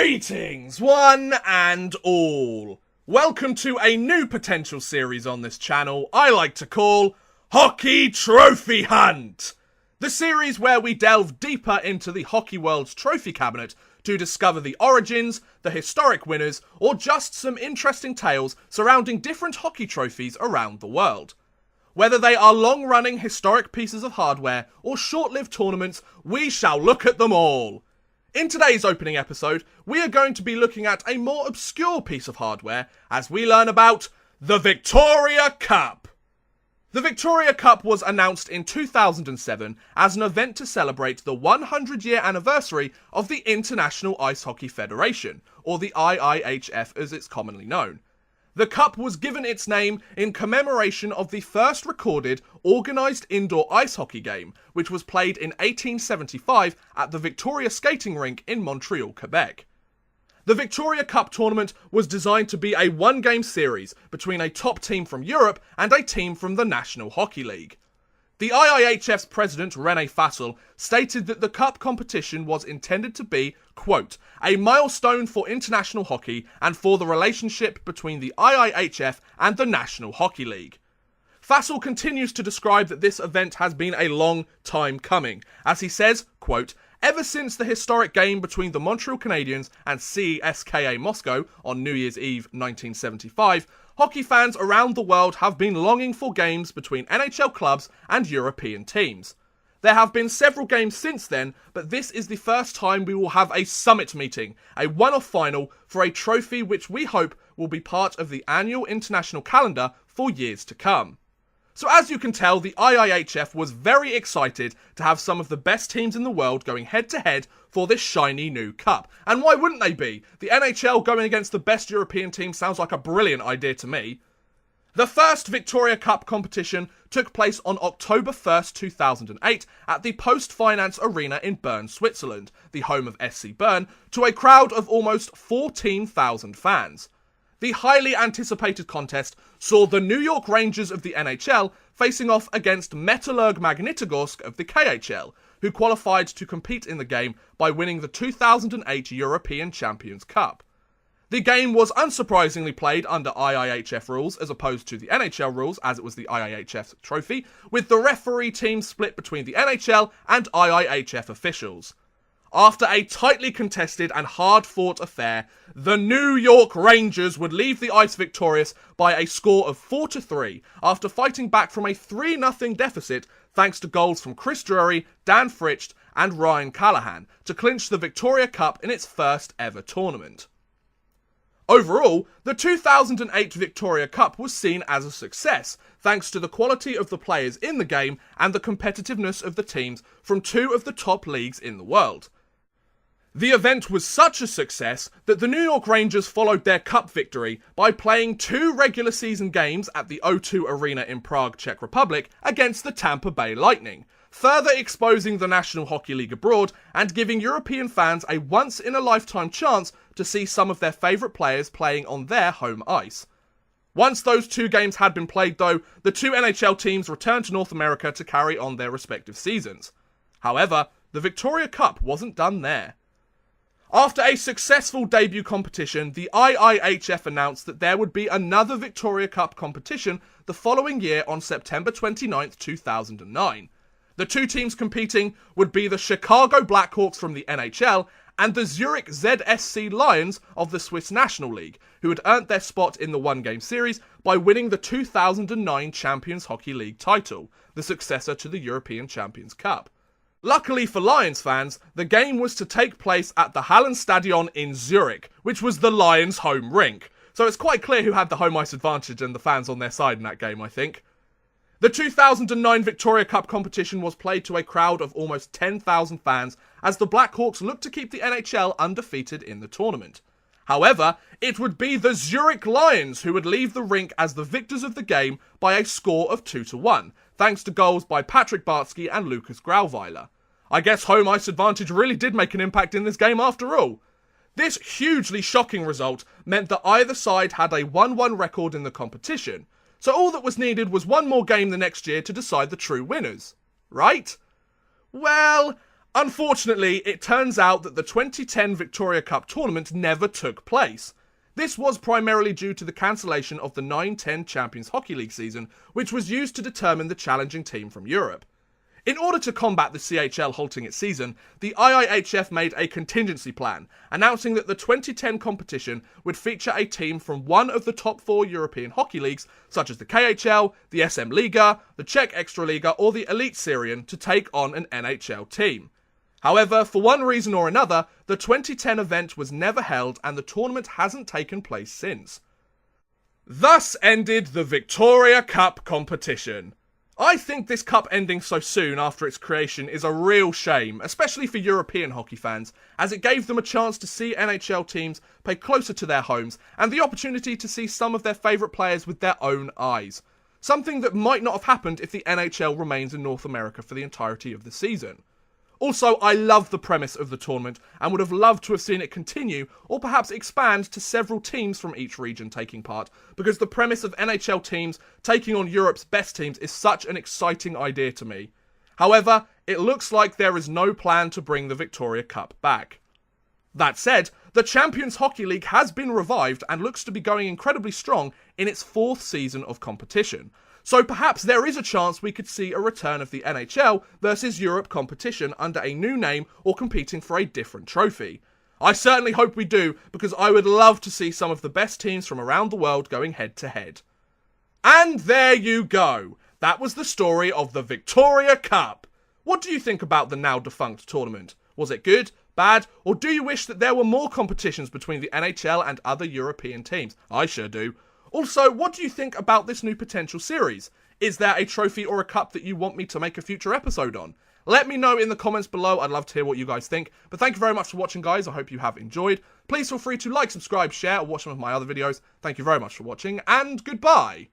Greetings, one and all. Welcome to a new potential series on this channel I like to call Hockey Trophy Hunt. The series where we delve deeper into the hockey world's trophy cabinet to discover the origins, the historic winners, or just some interesting tales surrounding different hockey trophies around the world. Whether they are long-running historic pieces of hardware or short-lived tournaments, we shall look at them all. In today's opening episode, we are going to be looking at a more obscure piece of hardware as we learn about the Victoria Cup. The Victoria Cup was announced in 2007 as an event to celebrate the 100-year anniversary of the International Ice Hockey Federation, or the IIHF as it's commonly known. The Cup was given its name in commemoration of the first recorded organised indoor ice hockey game, which was played in 1875 at the Victoria Skating Rink in Montreal, Quebec. The Victoria Cup tournament was designed to be a one-game series between a top team from Europe and a team from the National Hockey League. The IIHF's president, René Fasel, stated that the Cup competition was intended to be, quote, a milestone for international hockey and for the relationship between the IIHF and the National Hockey League. Fasel continues to describe that this event has been a long time coming, as he says, quote, ever since the historic game between the Montreal Canadiens and CSKA Moscow on New Year's Eve 1975, hockey fans around the world have been longing for games between NHL clubs and European teams. There have been several games since then, but this is the first time we will have a summit meeting, a one-off final for a trophy which we hope will be part of the annual international calendar for years to come. So as you can tell, the IIHF was very excited to have some of the best teams in the world going head-to-head for this shiny new cup. And why wouldn't they be? The NHL going against the best European team sounds like a brilliant idea to me. The first Victoria Cup competition took place on October 1st, 2008 at the Post Finance Arena in Bern, Switzerland, the home of SC Bern, to a crowd of almost 14,000 fans. The highly anticipated contest saw the New York Rangers of the NHL facing off against Metallurg Magnitogorsk of the KHL, who qualified to compete in the game by winning the 2008 European Champions Cup. The game was unsurprisingly played under IIHF rules as opposed to the NHL rules, as it was the IIHF trophy, with the referee team split between the NHL and IIHF officials. After a tightly contested and hard-fought affair, the New York Rangers would leave the ice victorious by a score of 4-3 after fighting back from a 3-0 deficit thanks to goals from Chris Drury, Dan Fritsch and Ryan Callahan to clinch the Victoria Cup in its first ever tournament. Overall, the 2008 Victoria Cup was seen as a success, thanks to the quality of the players in the game and the competitiveness of the teams from two of the top leagues in the world. The event was such a success that the New York Rangers followed their cup victory by playing 2 regular season games at the O2 Arena in Prague, Czech Republic against the Tampa Bay Lightning, further exposing the National Hockey League abroad and giving European fans a once-in-a-lifetime chance to see some of their favourite players playing on their home ice. Once those 2 games had been played though, the 2 NHL teams returned to North America to carry on their respective seasons. However, the Victoria Cup wasn't done there. After a successful debut competition, the IIHF announced that there would be another Victoria Cup competition the following year on September 29th, 2009. The 2 teams competing would be the Chicago Blackhawks from the NHL and the Zurich ZSC Lions of the Swiss National League, who had earned their spot in the one-game series by winning the 2009 Champions Hockey League title, the successor to the European Champions Cup. Luckily for Lions fans, the game was to take place at the Hallenstadion in Zurich, which was the Lions' home rink. So it's quite clear who had the home ice advantage and the fans on their side in that game, I think. The 2009 Victoria Cup competition was played to a crowd of almost 10,000 fans as the Blackhawks looked to keep the NHL undefeated in the tournament. However, it would be the Zurich Lions who would leave the rink as the victors of the game by a score of 2-1, thanks to goals by Patrick Bartsky and Lucas Grauweiler. I guess home ice advantage really did make an impact in this game after all. This hugely shocking result meant that either side had a 1-1 record in the competition, so all that was needed was one more game the next year to decide the true winners. Right? Well, Unfortunately, it turns out that the 2010 Victoria Cup tournament never took place. This was primarily due to the cancellation of the 9-10 Champions Hockey League season, which was used to determine the challenging team from Europe. In order to combat the CHL halting its season, the IIHF made a contingency plan, announcing that the 2010 competition would feature a team from one of the top 4 European hockey leagues, such as the KHL, the SM Liga, the Czech Extraliga, or the Eliteserien, to take on an NHL team. However, for one reason or another, the 2010 event was never held and the tournament hasn't taken place since. Thus ended the Victoria Cup competition. I think this cup ending so soon after its creation is a real shame, especially for European hockey fans, as it gave them a chance to see NHL teams play closer to their homes and the opportunity to see some of their favourite players with their own eyes. Something that might not have happened if the NHL remains in North America for the entirety of the season. Also, I love the premise of the tournament and would have loved to have seen it continue or perhaps expand to several teams from each region taking part, because the premise of NHL teams taking on Europe's best teams is such an exciting idea to me. However, it looks like there is no plan to bring the Victoria Cup back. That said, the Champions Hockey League has been revived and looks to be going incredibly strong in its 4th season of competition. So perhaps there is a chance we could see a return of the NHL versus Europe competition under a new name or competing for a different trophy. I certainly hope we do, because I would love to see some of the best teams from around the world going head to head. And there you go. That was the story of the Victoria Cup. What do you think about the now defunct tournament? Was it good, bad, or do you wish that there were more competitions between the NHL and other European teams? I sure do. Also, what do you think about this new potential series? Is there a trophy or a cup that you want me to make a future episode on? Let me know in the comments below. I'd love to hear what you guys think. But thank you very much for watching, guys. I hope you have enjoyed. Please feel free to like, subscribe, share, or watch some of my other videos. Thank you very much for watching, and goodbye.